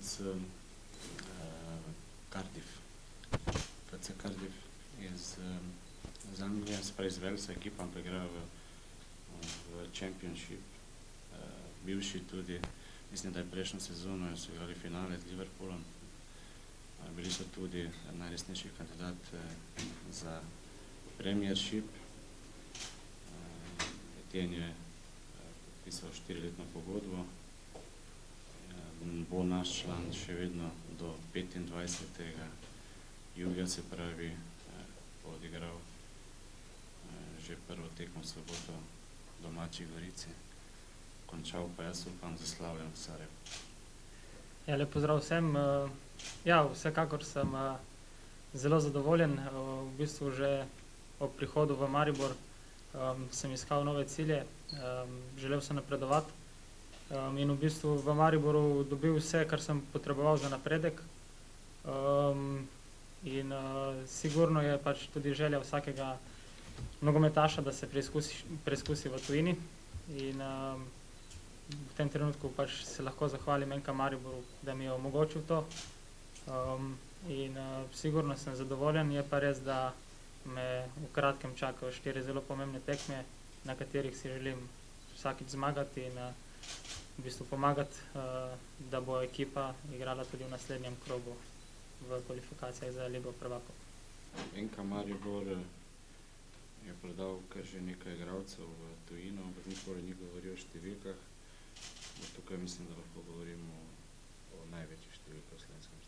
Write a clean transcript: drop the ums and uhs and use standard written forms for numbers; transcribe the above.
FC Cardiff. FC Cardiff iz Anglije, se pravi iz Walesa ekipa, ampak igrajo v Championship. Bivši tudi, mislim, da je prejšnjo sezono so igrali finale z Liverpoolom. Bili so tudi najresnejši kandidat za Premiership. Etienne je podpisal 4-letno pogodbo. Bo naš član še vedno do 25. julija, se pravi, bo odigral že prvo tekmo v soboto v domači Gorici. Končal pa jaz upam za Slavjem Sarajevo. Ja, lep pozdrav vsem. Ja, vsekakor sem zelo zadovoljen. V bistvu že ob prihodu v Maribor sem iskal nove cilje, želel sem napredovati in v bistvu v Mariboru dobil vse, kar sem potreboval za napredek. In sigurno je pač tudi želja vsakega nogometaša, da se preizkusi v tujini. In v tem trenutku pač se lahko zahvalim NK Mariboru, da mi je omogočil to. In sigurno sem zadovoljen, je pa res, da me v kratkem čakajo 4 zelo pomembne tekme, na katerih si želim vsakič zmagati in v bistvu pomagati, da bo ekipa igrala tudi v naslednjem krogu v kvalifikacijah za Ligo prvakov. NK Maribor je prodal kar že nekaj igralcev v tujino, ampak nikoli ni govoril o številkah. Tukaj mislim, da lahko govorimo o največjih številkah v slovenskem